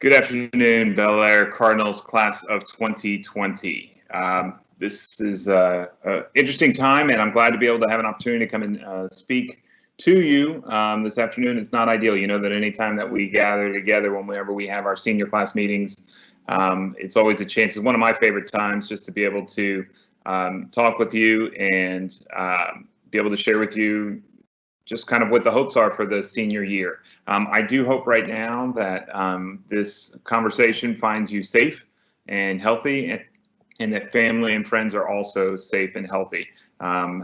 Good afternoon, Bel Air Cardinals class of 2020. This is an interesting time, and I'm glad to be able to have an opportunity to come and speak to you this afternoon. It's not ideal. You know that anytime that we gather together, whenever we have our senior class meetings, it's always a chance. It's one of my favorite times just to be able to talk with you and be able to share with you just kind of what the hopes are for the senior year. I do hope right now that this conversation finds you safe and healthy, and that family and friends are also safe and healthy,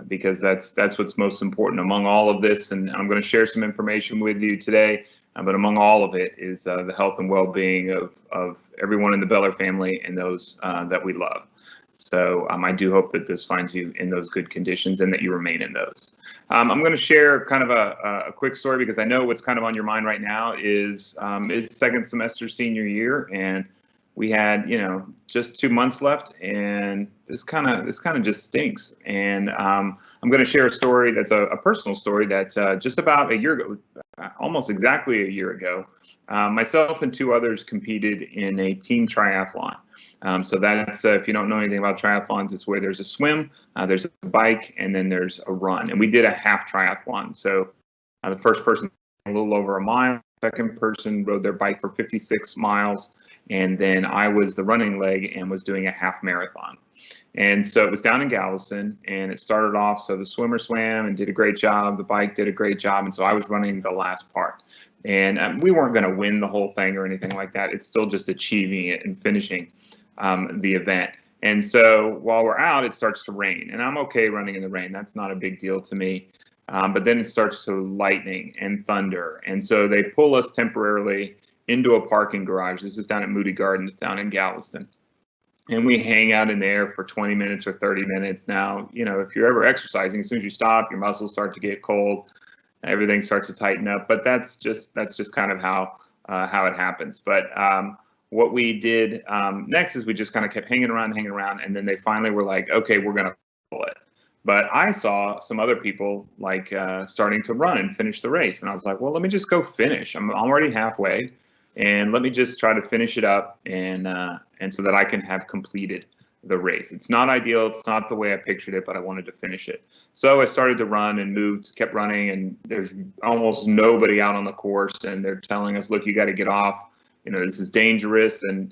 because that's what's most important among all of this. And I'm going to share some information with you today, but among all of it is the health and well-being of everyone in the Bel Air family and those that we love. So I do hope that this finds you in those good conditions and that you remain in those. I'm going to share kind of a quick story because I know what's kind of on your mind right now is it's second semester senior year, and we had just 2 months left, and this kind of just stinks. And I'm going to share a story that's a personal story that just about a year ago, almost exactly a year ago, myself and 2 others competed in a team triathlon. So that's, if you don't know anything about triathlons, it's where there's a swim, there's a bike, and then there's a run. And we did a half triathlon. So the first person a little over a mile, second person rode their bike for 56 miles, and then I was the running leg and was doing a half marathon. And so it was down in Galveston, and it started off, so the swimmer swam and did a great job, the bike did a great job, and so I was running the last part. And we weren't going to win the whole thing or anything like that. It's still just achieving it and finishing the event. And so while we're out, it starts to rain, and I'm okay running in the rain. That's not a big deal to me. But then it starts to lightning and thunder. And so they pull us temporarily into a parking garage. This is down at Moody Gardens down in Galveston. And we hang out in there for 20 minutes or 30 minutes. Now, if you're ever exercising, as soon as you stop, your muscles start to get cold, everything starts to tighten up. But that's just kind of how it happens. But what we did next is we just kind of kept hanging around, and then they finally were like, okay, we're going to pull it. But I saw some other people starting to run and finish the race. And I was like, well, let me just go finish. I'm already halfway, and let me just try to finish it up and so that I can have completed the race. It's not ideal. It's not the way I pictured it, but I wanted to finish it. So I started to run and kept running, and there's almost nobody out on the course. And they're telling us, look, you got to get off. This is dangerous. And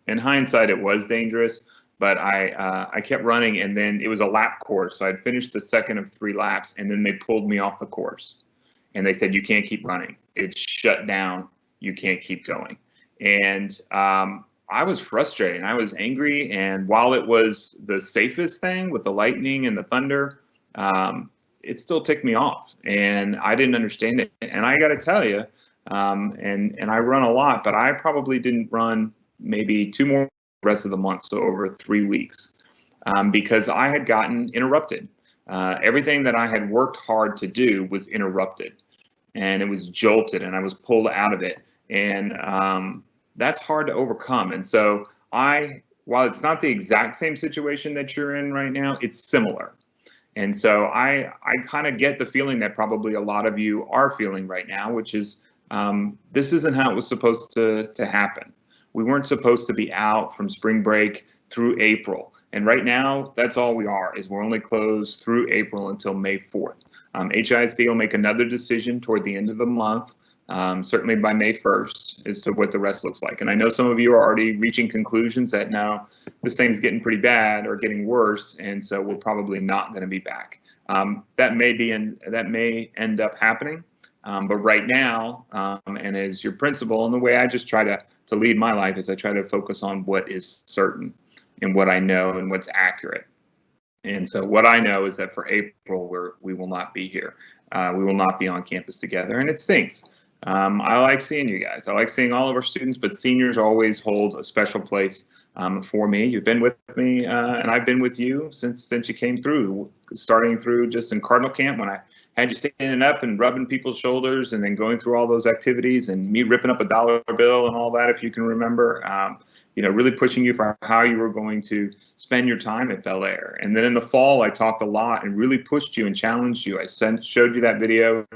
in hindsight, it was dangerous. But I kept running, and then it was a lap course. So I'd finished the second of 3 laps, and then they pulled me off the course. And they said, you can't keep running. It's shut down. You can't keep going. And I was frustrated. I was angry. And while it was the safest thing with the lightning and the thunder, it still ticked me off. And I didn't understand it. And I got to tell you, and I run a lot, but I probably didn't run maybe 2 more rest of the month, so over 3 weeks, because I had gotten interrupted. Everything that I had worked hard to do was interrupted, and it was jolted, and I was pulled out of it, and that's hard to overcome. And so while it's not the exact same situation that you're in right now, it's similar. And so I kind of get the feeling that probably a lot of you are feeling right now, which is this isn't how it was supposed to happen. We weren't supposed to be out from spring break through April. And right now, that's all we are, is we're only closed through April until May 4th. HISD will make another decision toward the end of the month, certainly by May 1st, as to what the rest looks like. And I know some of you are already reaching conclusions that now this thing's getting pretty bad or getting worse, and so we're probably not going to be back. That may end up happening. But right now, and as your principal, and the way I just try to lead my life is I try to focus on what is certain and what I know and what's accurate. And so what I know is that for April, we will not be here. We will not be on campus together, and it stinks. I like seeing you guys. I like seeing all of our students, but seniors always hold a special place for me. You've been with me, and I've been with you since you came through, starting through just in Cardinal Camp when I had you standing up and rubbing people's shoulders, and then going through all those activities and me ripping up a dollar bill and all that, if you can remember, really pushing you for how you were going to spend your time at Bel Air. And then in the fall, I talked a lot and really pushed you and challenged you. I showed you that video,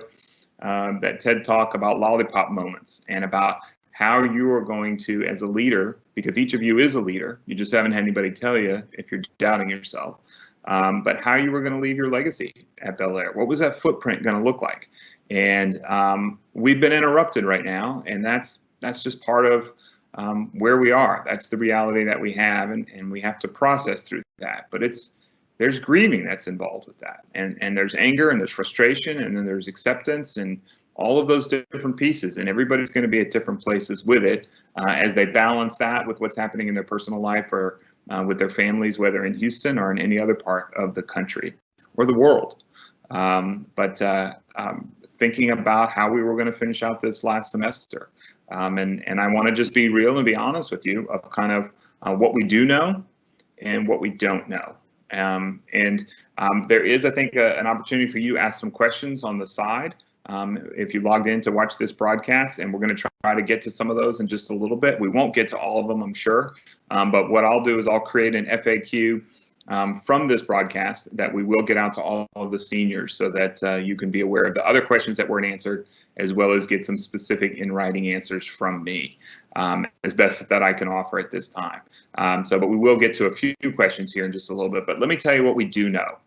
that TED Talk about lollipop moments and about how you are going to, as a leader, because each of you is a leader, you just haven't had anybody tell you if you're doubting yourself, but how you were going to leave your legacy at Bel Air. What was that footprint going to look like? And we've been interrupted right now, and that's just part of where we are. That's the reality that we have, and we have to process through that. But there's grieving that's involved with that, and there's anger, and there's frustration, and then there's acceptance, and all of those different pieces, and everybody's going to be at different places with it as they balance that with what's happening in their personal life or with their families, whether in Houston or in any other part of the country or the world. But thinking about how we were going to finish out this last semester. And I want to just be real and be honest with you of kind of what we do know and what we don't know. There is, I think, an opportunity for you to ask some questions on the side. If you logged in to watch this broadcast, and we're going to try to get to some of those in just a little bit. We won't get to all of them, I'm sure. But what I'll do is I'll create an FAQ from this broadcast that we will get out to all of the seniors so that you can be aware of the other questions that weren't answered, as well as get some specific in writing answers from me as best that I can offer at this time. But we will get to a few questions here in just a little bit. But let me tell you what we do know.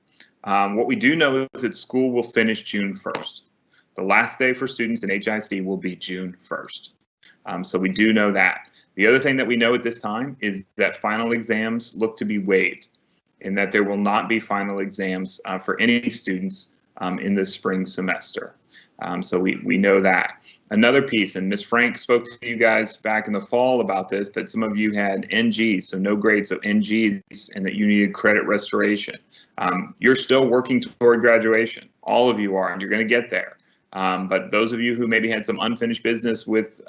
What we do know is that school will finish June 1st. The last day for students in HISD will be June 1st. So we do know that. The other thing that we know at this time is that final exams look to be waived, and that there will not be final exams for any students in this spring semester. So we know that. Another piece, and Ms. Frank spoke to you guys back in the fall about this, that some of you had NGs, so no grades, so NGs, and that you needed credit restoration. You're still working toward graduation. All of you are, and you're going to get there. But those of you who maybe had some unfinished business with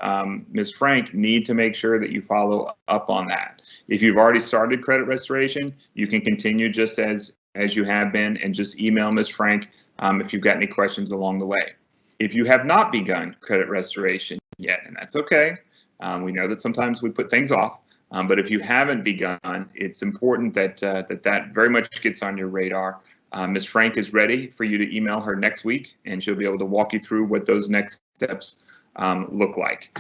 Ms. Frank need to make sure that you follow up on that. If you've already started credit restoration, you can continue just as you have been, and just email Ms. Frank if you've got any questions along the way. If you have not begun credit restoration yet, and that's okay, we know that sometimes we put things off, but if you haven't begun, it's important that that very much gets on your radar. Ms. Frank is ready for you to email her next week, and she'll be able to walk you through what those next steps look like.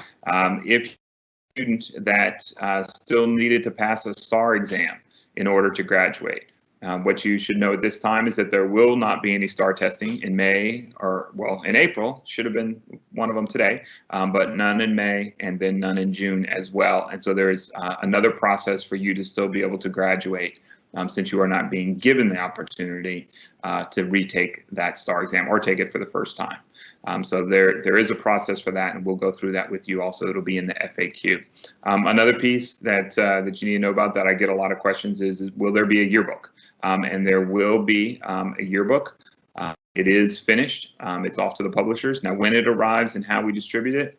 If you're a student that still needed to pass a STAR exam in order to graduate, what you should know at this time is that there will not be any STAR testing in May, or well, in April, should have been one of them today, but none in May, and then none in June as well. And so there is another process for you to still be able to graduate since you are not being given the opportunity to retake that STAR exam or take it for the first time. So there is a process for that, and we'll go through that with you also. It'll be in the FAQ. Another piece that you need to know about that I get a lot of questions is will there be a yearbook? And there will be a yearbook. It is finished. It's off to the publishers. Now, when it arrives and how we distribute it,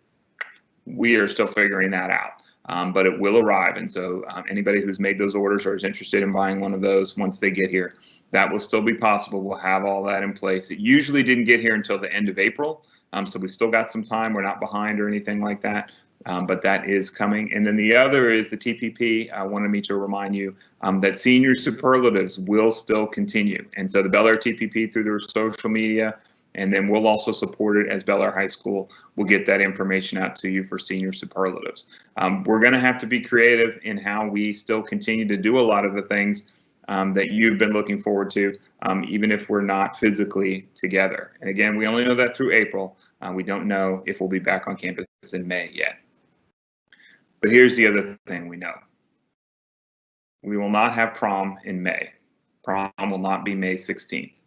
we are still figuring that out. But it will arrive, and so anybody who's made those orders or is interested in buying one of those once they get here, that will still be possible. We'll have all that in place. It usually didn't get here until the end of April, so we've still got some time. We're not behind or anything like that, but that is coming. And then the other is the TPP. Wanted me to remind you that senior superlatives will still continue, and so the Bel Air TPP through their social media, and then we'll also support it as Bel Air High School. We'll get that information out to you for senior superlatives. We're going to have to be creative in how we still continue to do a lot of the things that you've been looking forward to, even if we're not physically together. And again, we only know that through April. We don't know if we'll be back on campus in May yet. But here's the other thing we know. We will not have prom in May. Prom will not be May 16th.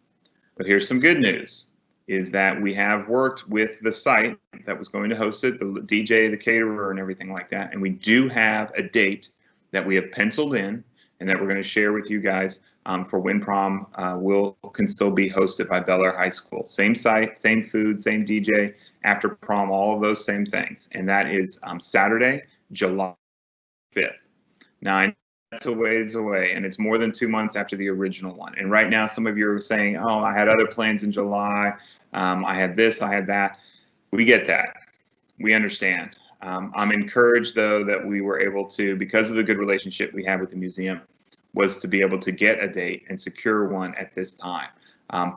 But here's some good news, is that we have worked with the site that was going to host it, the DJ, the caterer, and everything like that. And we do have a date that we have penciled in and that we're going to share with you guys for when prom can still be hosted by Bel Air High School. Same site, same food, same DJ, after prom, all of those same things. And that is Saturday, July 5th. Now, I know that's a ways away, and it's more than 2 months after the original one. And right now, some of you are saying, oh, I had other plans in July. I had this, I had that. We get that. We understand. I'm encouraged, though, that we were able to, because of the good relationship we have with the museum, was to be able to get a date and secure one at this time.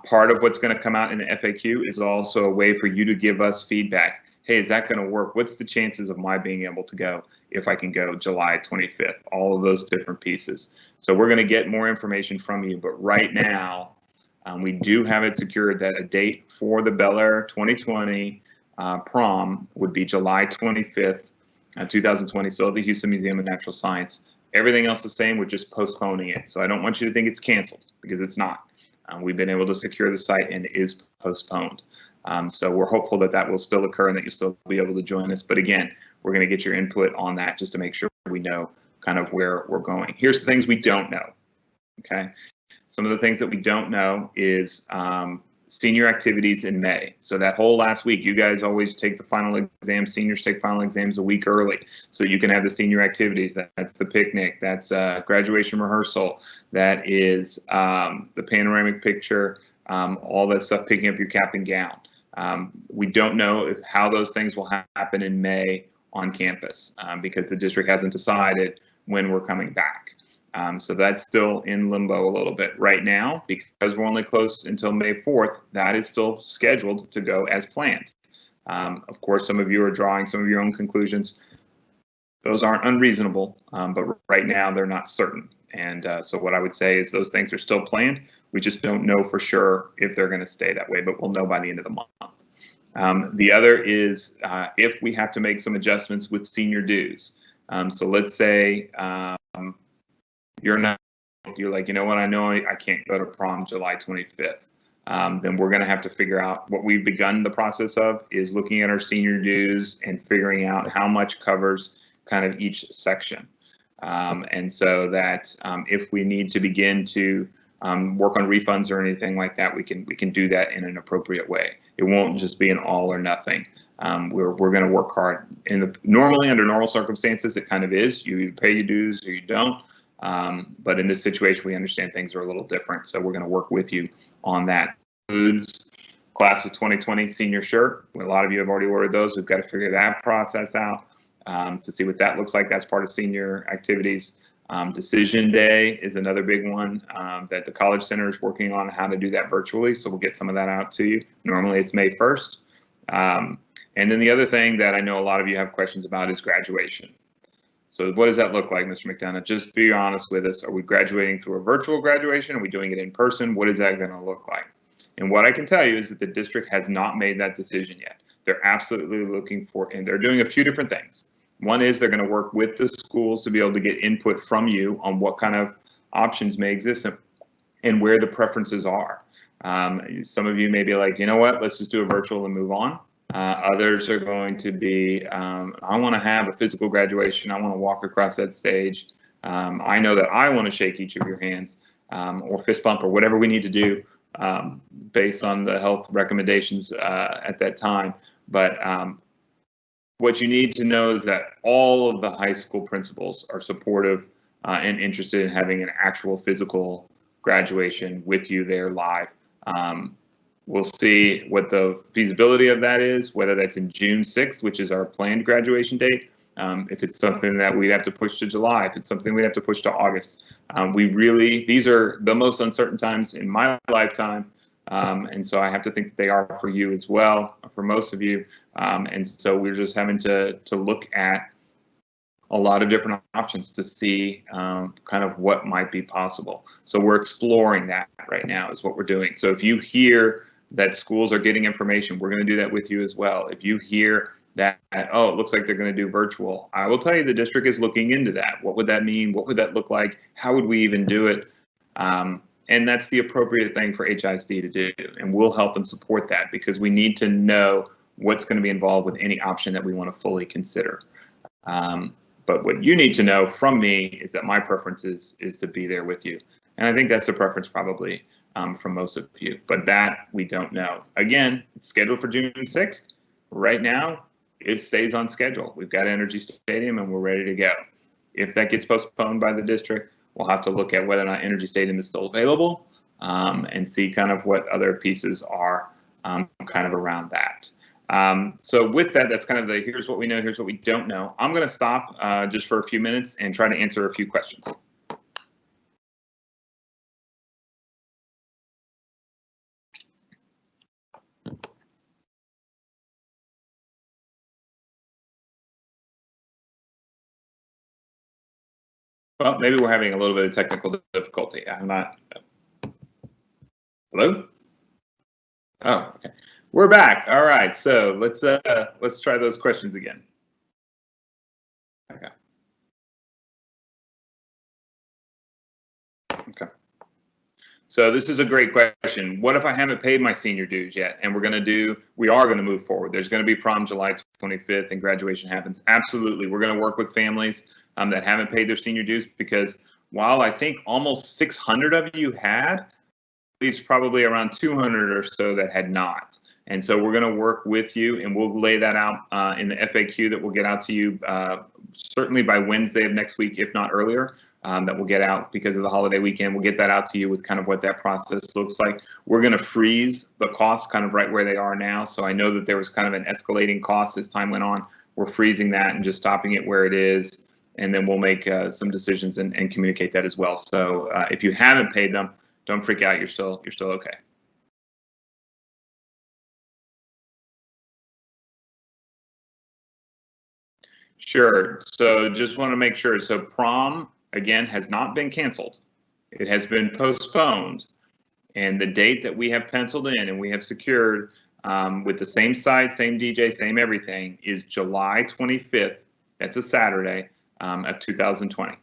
Part of what's going to come out in the FAQ is also a way for you to give us feedback. hey, is that going to work? What's the chances of my being able to go if I can go July 25th? All of those different pieces. So we're going to get more information from you, but right now we do have it secured that a date for the Bel Air 2020 prom would be July 25th, 2020, still at the Houston Museum of Natural Science. Everything else the same, we're just postponing it. So I don't want you to think it's canceled, because it's not. We've been able to secure the site and it is postponed. So we're hopeful that that will still occur and that you'll still be able to join us. But again, we're going to get your input on that just to make sure we know kind of where we're going. Here's the things we don't know. Okay. Some of the things that we don't know is senior activities in May. So that whole last week, you guys always take the final exam. Seniors take final exams a week early, so you can have the senior activities. That's the picnic. That's graduation rehearsal. That is the panoramic picture. All that stuff, picking up your cap and gown. We don't know how those things will happen in May on campus because the district hasn't decided when we're coming back. So that's still in limbo a little bit right now because we're only closed until May 4th. That is still scheduled to go as planned. Of course, some of you are drawing some of your own conclusions. Those aren't unreasonable, but right now they're not certain. And so what I would say is those things are still planned. We just don't know for sure if they're going to stay that way, but we'll know by the end of the month. The other is if we have to make some adjustments with senior dues. So let's say you're like, you know what, I know I can't go to prom July 25th. Then we're going to have to figure out what we've begun the process of is looking at our senior dues and figuring out how much covers kind of each section. And so that if we need to begin to work on refunds or anything like that, we can do that in an appropriate way. It won't just be an all or nothing. We're going to work hard. Normally, under normal circumstances, it kind of is. You either pay your dues or you don't. But in this situation, we understand things are a little different. So we're going to work with you on that. Foods, class of 2020 senior shirt. A lot of you have already ordered those. We've got to figure that process out to see what that looks like. That's part of senior activities. Decision Day is another big one that the College Center is working on how to do that virtually. So we'll get some of that out to you. Normally it's May 1st. And then the other thing that I know a lot of you have questions about is graduation. So what does that look like, Mr. McDonough? Just be honest with us. Are we graduating through a virtual graduation? Are we doing it in person? What is that going to look like? And what I can tell you is that the district has not made that decision yet. They're absolutely looking for, and they're doing a few different things. One is they're going to work with the schools to be able to get input from you on what kind of options may exist and where the preferences are. Some of you may be like, you know what, let's just do a virtual and move on. Others are going to be, I want to have a physical graduation. I want to walk across that stage. I know that I want to shake each of your hands or fist bump or whatever we need to do based on the health recommendations at that time. But what you need to know is that all of the high school principals are supportive and interested in having an actual physical graduation with you there live. We'll see what the feasibility of that is, whether that's in June 6th, which is our planned graduation date. If it's something that we'd have to push to July, if it's something we'd have to push to August. These are the most uncertain times in my lifetime. And so I have to think that they are for you as well, for most of you. And so we're just having to look at a lot of different options to see kind of what might be possible. So we're exploring that right now is what we're doing. So if you hear that schools are getting information, we're going to do that with you as well. If you hear that, oh, it looks like they're going to do virtual, I will tell you the district is looking into that. What would that mean? What would that look like? How would we even do it? And that's the appropriate thing for HISD to do. And we'll help and support that because we need to know what's going to be involved with any option that we want to fully consider. But what you need to know from me is that my preference is to be there with you. And I think that's the preference probably from most of you, but that we don't know. Again, it's scheduled for June 6th. Right now, it stays on schedule. We've got Energy Stadium and we're ready to go. If that gets postponed by the district, we'll have to look at whether or not Energy Stadium is still available and see kind of what other pieces are kind of around that. So with that, that's kind of the here's what we know, here's what we don't know. I'm going to stop just for a few minutes and try to answer a few questions. Well, maybe we're having a little bit of technical difficulty. I'm not. Hello? Oh, okay. We're back. All right. So let's try those questions again. Okay. Okay. So this is a great question. What if I haven't paid my senior dues yet? And we are going to move forward. There's going to be prom July 25th and graduation happens. Absolutely. We're going to work with families that haven't paid their senior dues, because while I think almost 600 of you had, leaves probably around 200 or so that had not. And so we're going to work with you, and we'll lay that out in the FAQ that we'll get out to you certainly by Wednesday of next week, if not earlier. That will get out because of the holiday weekend. We'll get that out to you with kind of what that process looks like. We're going to freeze the costs kind of right where they are now. So I know that there was kind of an escalating cost as time went on. We're freezing that and just stopping it where it is. And then we'll make some decisions and communicate that as well. So if you haven't paid them, don't freak out. You're still okay. Sure. So just want to make sure. So prom, again, has not been canceled. It has been postponed. And the date that we have penciled in and we have secured with the same site, same DJ, same everything is July 25th. That's a Saturday of 2020.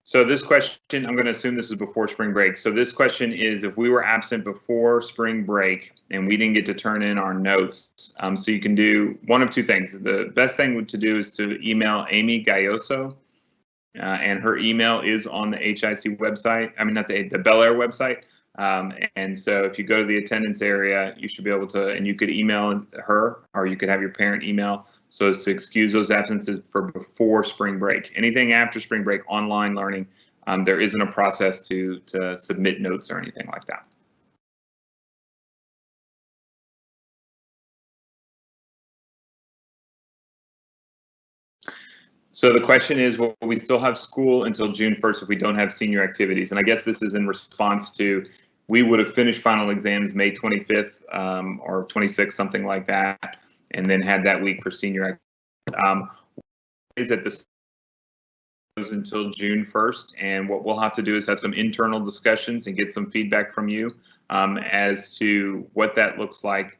So this question, I'm going to assume this is before spring break. So this question is, if we were absent before spring break and we didn't get to turn in our notes, so you can do one of two things. The best thing to do is to email Amy Gayoso, and her email is on the HIC website. I mean, not the Bel Air website. And so if you go to the attendance area, you should be able to, and you could email her, or you could have your parent email, so as to excuse those absences for before spring break. Anything after spring break, online learning, there isn't a process to submit notes or anything like that. So the question is, will we still have school until June 1st if we don't have senior activities? And I guess this is in response to, we would have finished final exams May 25th or 26th, something like that, and then had that week for senior activities. Is that this goes until June 1st, and what we'll have to do is have some internal discussions and get some feedback from you as to what that looks like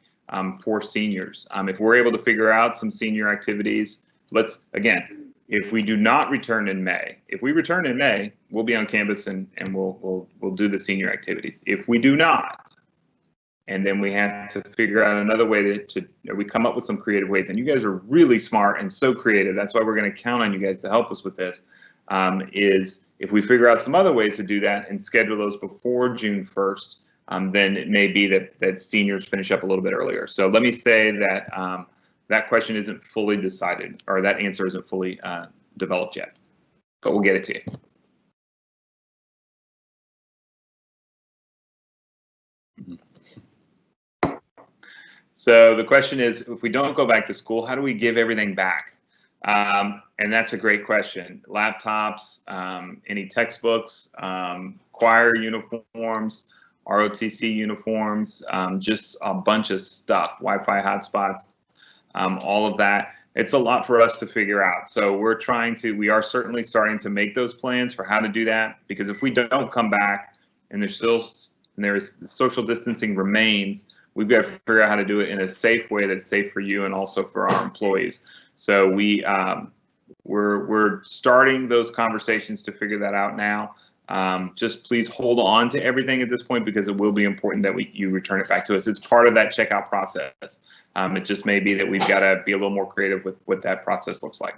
for seniors. If we're able to figure out some senior activities, if we do not return in May, if we return in May, we'll be on campus and we'll do the senior activities. If we do not, and then we have to figure out another way we come up with some creative ways, and you guys are really smart and so creative. That's why we're going to count on you guys to help us with this, is if we figure out some other ways to do that and schedule those before June 1st, then it may be that seniors finish up a little bit earlier. So let me say that that question isn't fully decided, or that answer isn't fully developed yet, but we'll get it to you. So the question is, if we don't go back to school, how do we give everything back? And that's a great question. Laptops, any textbooks, choir uniforms, ROTC uniforms, just a bunch of stuff, Wi-Fi hotspots, all of that. It's a lot for us to figure out. So we are certainly starting to make those plans for how to do that, because if we don't come back and there's social distancing remains, we've got to figure out how to do it in a safe way that's safe for you and also for our employees. So we're starting those conversations to figure that out now. Just please hold on to everything at this point, because it will be important that you return it back to us. It's part of that checkout process. It just may be that we've got to be a little more creative with what that process looks like.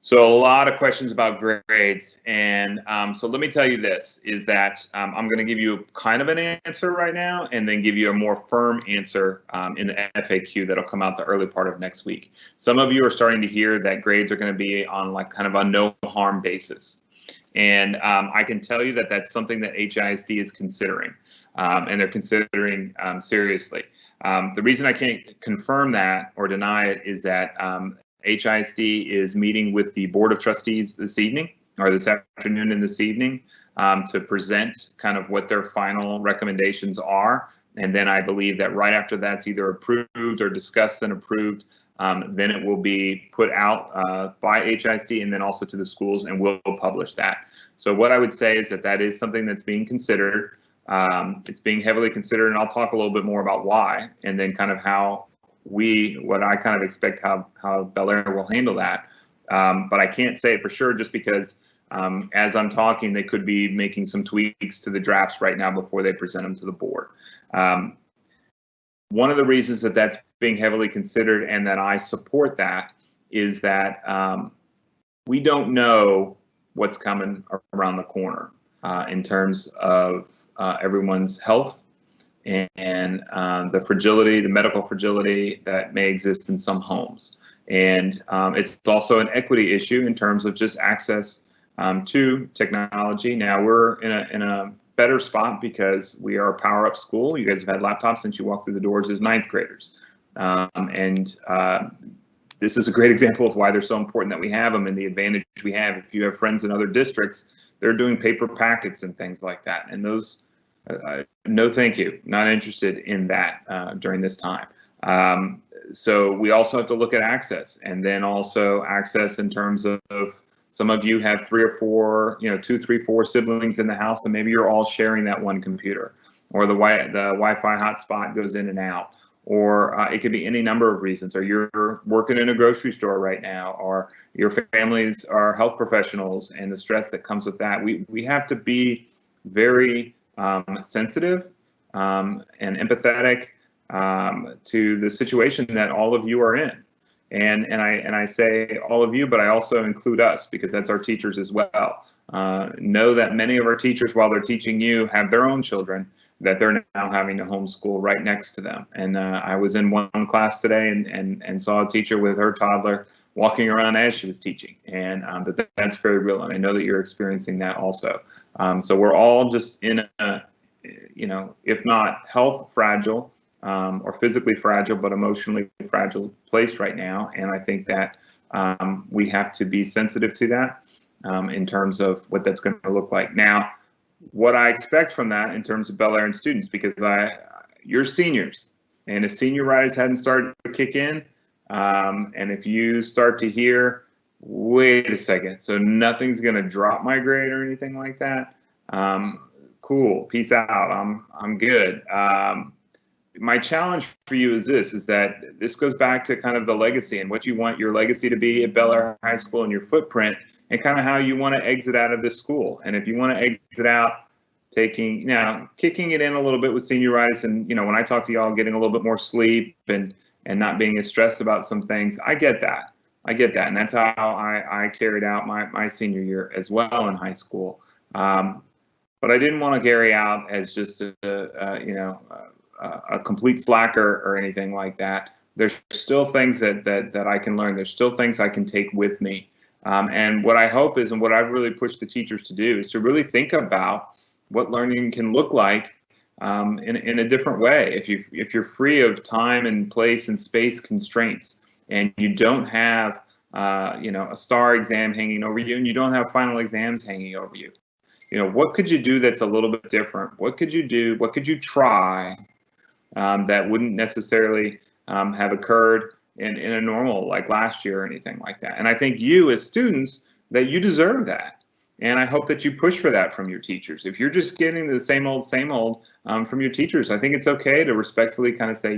So a lot of questions about grades, and so let me tell you this, is that I'm going to give you kind of an answer right now and then give you a more firm answer in the FAQ that'll come out the early part of next week. Some of you are starting to hear that grades are going to be on like kind of a no harm basis. And I can tell you that that's something that HISD is considering, and they're considering seriously. The reason I can't confirm that or deny it is that HISD is meeting with the Board of Trustees this evening, or this afternoon and this evening, to present kind of what their final recommendations are. And then I believe that right after that's either approved or discussed and approved, then it will be put out by HISD and then also to the schools, and we'll publish that. So what I would say is that that is something that's being considered. It's being heavily considered, and I'll talk a little bit more about why, and then kind of how what I kind of expect how Bel Air will handle that. But I can't say it for sure just because as I'm talking, they could be making some tweaks to the drafts right now before they present them to the board. One of the reasons that that's being heavily considered and that I support that is that we don't know what's coming around the corner in terms of everyone's health and the fragility, the medical fragility that may exist in some homes. And it's also an equity issue in terms of just access to technology. Now we're in a better spot because we are a power up school. You guys have had laptops since you walked through the doors as ninth graders. This is a great example of why they're so important that we have them and the advantage we have. If you have friends in other districts, they're doing paper packets and things like that. And those, no thank you, not interested in that during this time. So we also have to look at access, and then also access in terms of some of you have 3 or 4, 2, 3, 4 siblings in the house, and maybe you're all sharing that one computer, or the Wi-Fi hotspot goes in and out, or it could be any number of reasons, or you're working in a grocery store right now, or your families are health professionals and the stress that comes with that. We have to be very sensitive and empathetic to the situation that all of you are in. And I say all of you, but I also include us because that's our teachers as well. Know that many of our teachers, while they're teaching you, have their own children that they're now having to homeschool right next to them. And I was in one class today and saw a teacher with her toddler walking around as she was teaching, and that's very real. And I know that you're experiencing that also. So we're all just in a, if not health fragile, or physically fragile, but emotionally fragile place right now. And I think that we have to be sensitive to that in terms of what that's going to look like. Now, what I expect from that in terms of Bel Air and students, because you're seniors, and if senioritis hadn't started to kick in, and if you start to hear, wait a second, so nothing's going to drop my grade or anything like that, cool, peace out, I'm good. My challenge for you is that this goes back to kind of the legacy and what you want your legacy to be at Bel Air High School and your footprint, and kind of how you want to exit out of this school. And if you want to exit out kicking it in a little bit with senioritis, and when I talk to y'all, getting a little bit more sleep and not being as stressed about some things, I get that, and that's how I carried out my senior year as well in high school. But I didn't want to carry out as just a complete slacker or anything like that. There's still things that I can learn. There's still things I can take with me. And what I hope is, and what I've really pushed the teachers to do, is to really think about what learning can look like in a different way. If you're free of time and place and space constraints, and you don't have a STAR exam hanging over you, and you don't have final exams hanging over you, what could you do that's a little bit different? What could you do? What could you try that wouldn't necessarily have occurred in a normal, like last year or anything like that? And I think you as students, that you deserve that. And I hope that you push for that from your teachers. If you're just getting the same old from your teachers, I think it's okay to respectfully kind of say,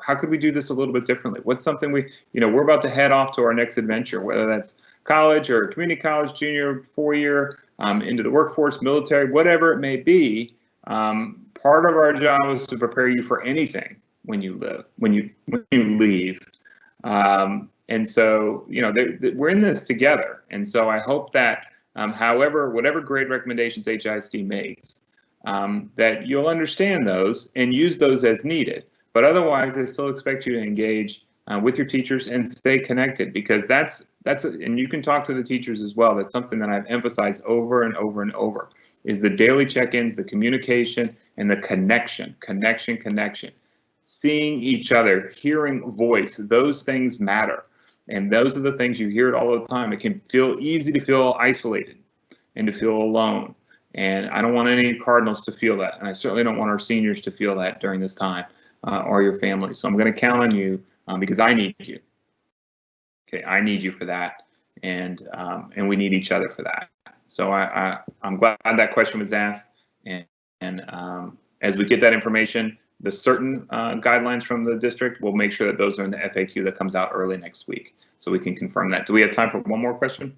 how could we do this a little bit differently? What's something we're about to head off to our next adventure, whether that's college or community college, junior, 4-year, into the workforce, military, whatever it may be. Part of our job is to prepare you for anything when you leave. And so, we're in this together. And so I hope that whatever grade recommendations HISD makes, that you'll understand those and use those as needed. But otherwise, I still expect you to engage with your teachers and stay connected, because and you can talk to the teachers as well. That's something that I've emphasized over and over and over, is the daily check-ins, the communication, and the connection. Seeing each other, hearing voice, those things matter. And those are the things you hear it all the time. It can feel easy to feel isolated and to feel alone. And I don't want any Cardinals to feel that. And I certainly don't want our seniors to feel that during this time, or your family. So I'm going to count on you because I need you. Okay, I need you for that. And we need each other for that. So I'm glad that question was asked. And as we get that information, the certain guidelines from the district, we'll make sure that those are in the FAQ that comes out early next week, so we can confirm that. Do we have time for one more question?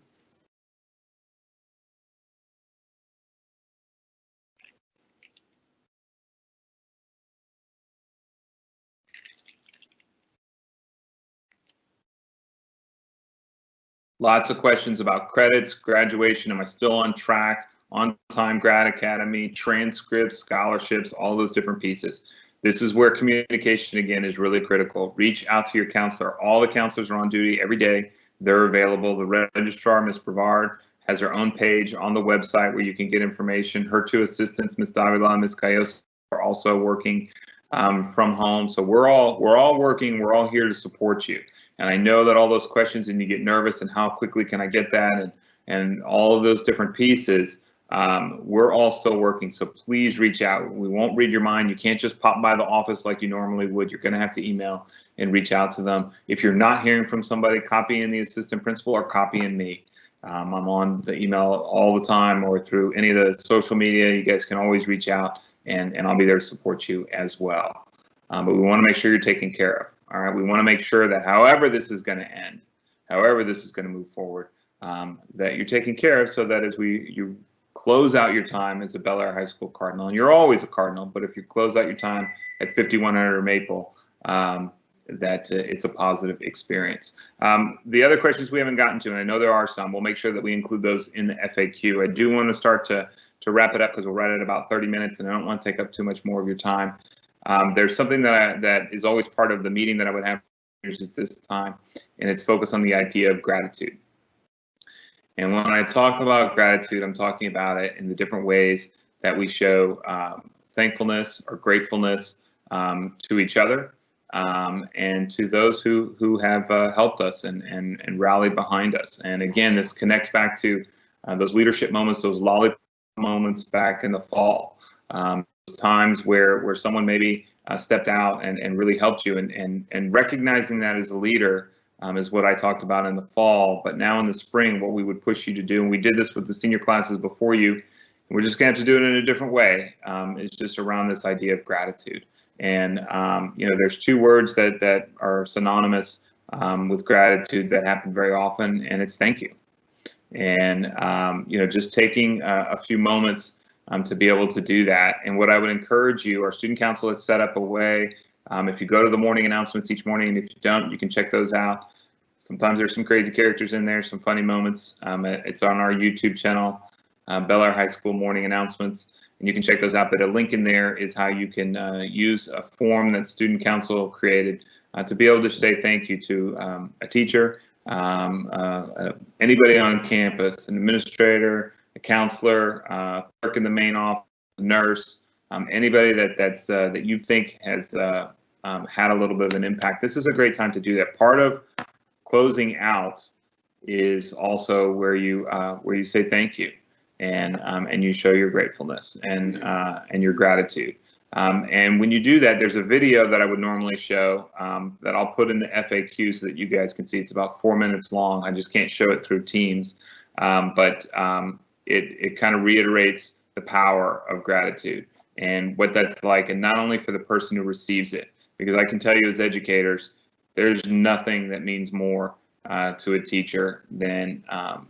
Lots of questions about credits, graduation. Am I still on track? On-time grad academy, transcripts, scholarships, all those different pieces. This is where communication, again, is really critical. Reach out to your counselor. All the counselors are on duty every day. They're available. The registrar, Ms. Brevard, has her own page on the website where you can get information. Her two assistants, Ms. Davila and Ms. Cayos, are also working from home. So we're all working. We're all here to support you. And I know that all those questions, and you get nervous, and how quickly can I get that, and all of those different pieces. We're all still working, so please reach out. We won't read your mind. You can't just pop by the office like you normally would. You're going to have to email and reach out to them. If you're not hearing from somebody, copy in the assistant principal or copy in me. I'm on the email all the time, or through any of the social media. You guys can always reach out, and I'll be there to support you as well. But we want to make sure you're taken care of. All right, we want to make sure that however this is going to end, however this is going to move forward, that you're taken care of, so that as you close out your time as a Bel Air High School Cardinal, and you're always a Cardinal, but if you close out your time at 5100 Maple, that it's a positive experience. The other questions we haven't gotten to, and I know there are some, we'll make sure that we include those in the FAQ. I do want to start to wrap it up, because we're right at about 30 minutes, and I don't want to take up too much more of your time. There's something that is always part of the meeting that I would have at this time, and it's focused on the idea of gratitude. And when I talk about gratitude, I'm talking about it in the different ways that we show thankfulness or gratefulness to each other, and to those who have helped us and rallied behind us. And again, this connects back to those leadership moments, those lollipop moments back in the fall. Times where someone maybe stepped out and really helped you, and recognizing that as a leader is what I talked about in the fall. But now in the spring, what we would push you to do, and we did this with the senior classes before you, and we're just going to have to do it in a different way, is just around this idea of gratitude. And there's two words that are synonymous with gratitude that happen very often, and it's thank you. And just taking a few moments to be able to do that. And what I would encourage you, our student council has set up a way, if you go to the morning announcements each morning, and if you don't, you can check those out. Sometimes there's some crazy characters in there, some funny moments. It's on our YouTube channel, Bel Air High School Morning Announcements, and you can check those out. But a link in there is how you can use a form that student council created to be able to say thank you to a teacher, anybody on campus, an administrator, a counselor, clerk in the main office, nurse, anybody that you think has had a little bit of an impact. This is a great time to do that. Part of closing out is also where you say thank you, and you show your gratefulness and your gratitude. And when you do that, there's a video that I would normally show that I'll put in the FAQ so that you guys can see. It's about 4 minutes long. I just can't show it through Teams, but it kind of reiterates the power of gratitude and what that's like, and not only for the person who receives it, because I can tell you as educators, there's nothing that means more to a teacher than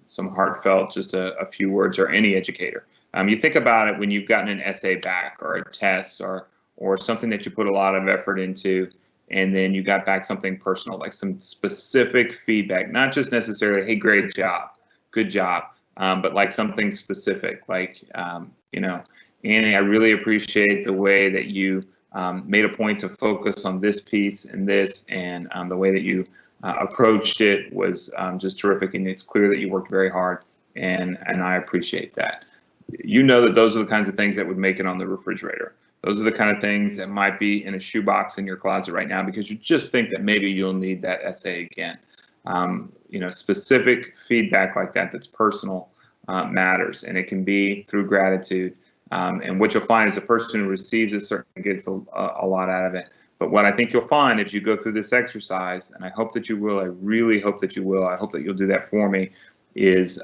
some heartfelt, just a few words, or any educator. You think about it when you've gotten an essay back, or a test, or something that you put a lot of effort into, and then you got back something personal, like some specific feedback, not just necessarily, hey, great job, good job, but like something specific, like, Annie, I really appreciate the way that you made a point to focus on this piece and this, and the way that you approached it was just terrific, and it's clear that you worked very hard, and I appreciate that. You know that those are the kinds of things that would make it on the refrigerator. Those are the kind of things that might be in a shoebox in your closet right now, because you just think that maybe you'll need that essay again. specific feedback like that that's personal matters, and it can be through gratitude. And what you'll find is a person who receives it certainly gets a lot out of it. But what I think you'll find if you go through this exercise, and I hope that you will, I really hope that you will, I hope that you'll do that for me, is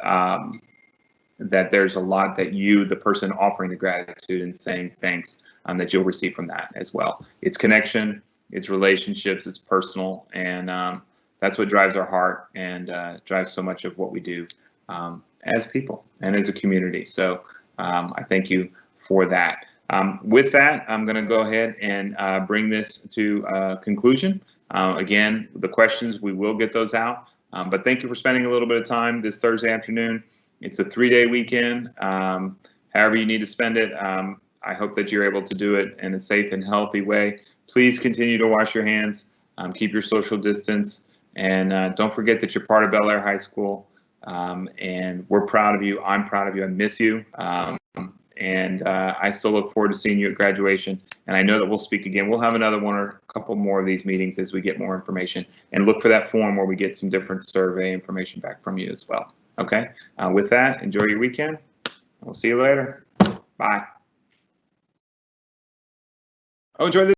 that there's a lot that you, the person offering the gratitude and saying thanks, that you'll receive from that as well. It's connection, it's relationships, it's personal, and that's what drives our heart and drives so much of what we do as people and as a community. So I thank you for that. With that, I'm going to go ahead and bring this to conclusion. Again, the questions, we will get those out. But thank you for spending a little bit of time this Thursday afternoon. It's a 3-day weekend. However you need to spend it, I hope that you're able to do it in a safe and healthy way. Please continue to wash your hands, keep your social distance, and don't forget that you're part of Bel Air High School. And we're proud of you. I'm proud of you. I miss you. And I still look forward to seeing you at graduation. And I know that we'll speak again. We'll have another one or a couple more of these meetings as we get more information. And look for that form where we get some different survey information back from you as well. Okay. With that, enjoy your weekend. We'll see you later. Bye. Oh, enjoy the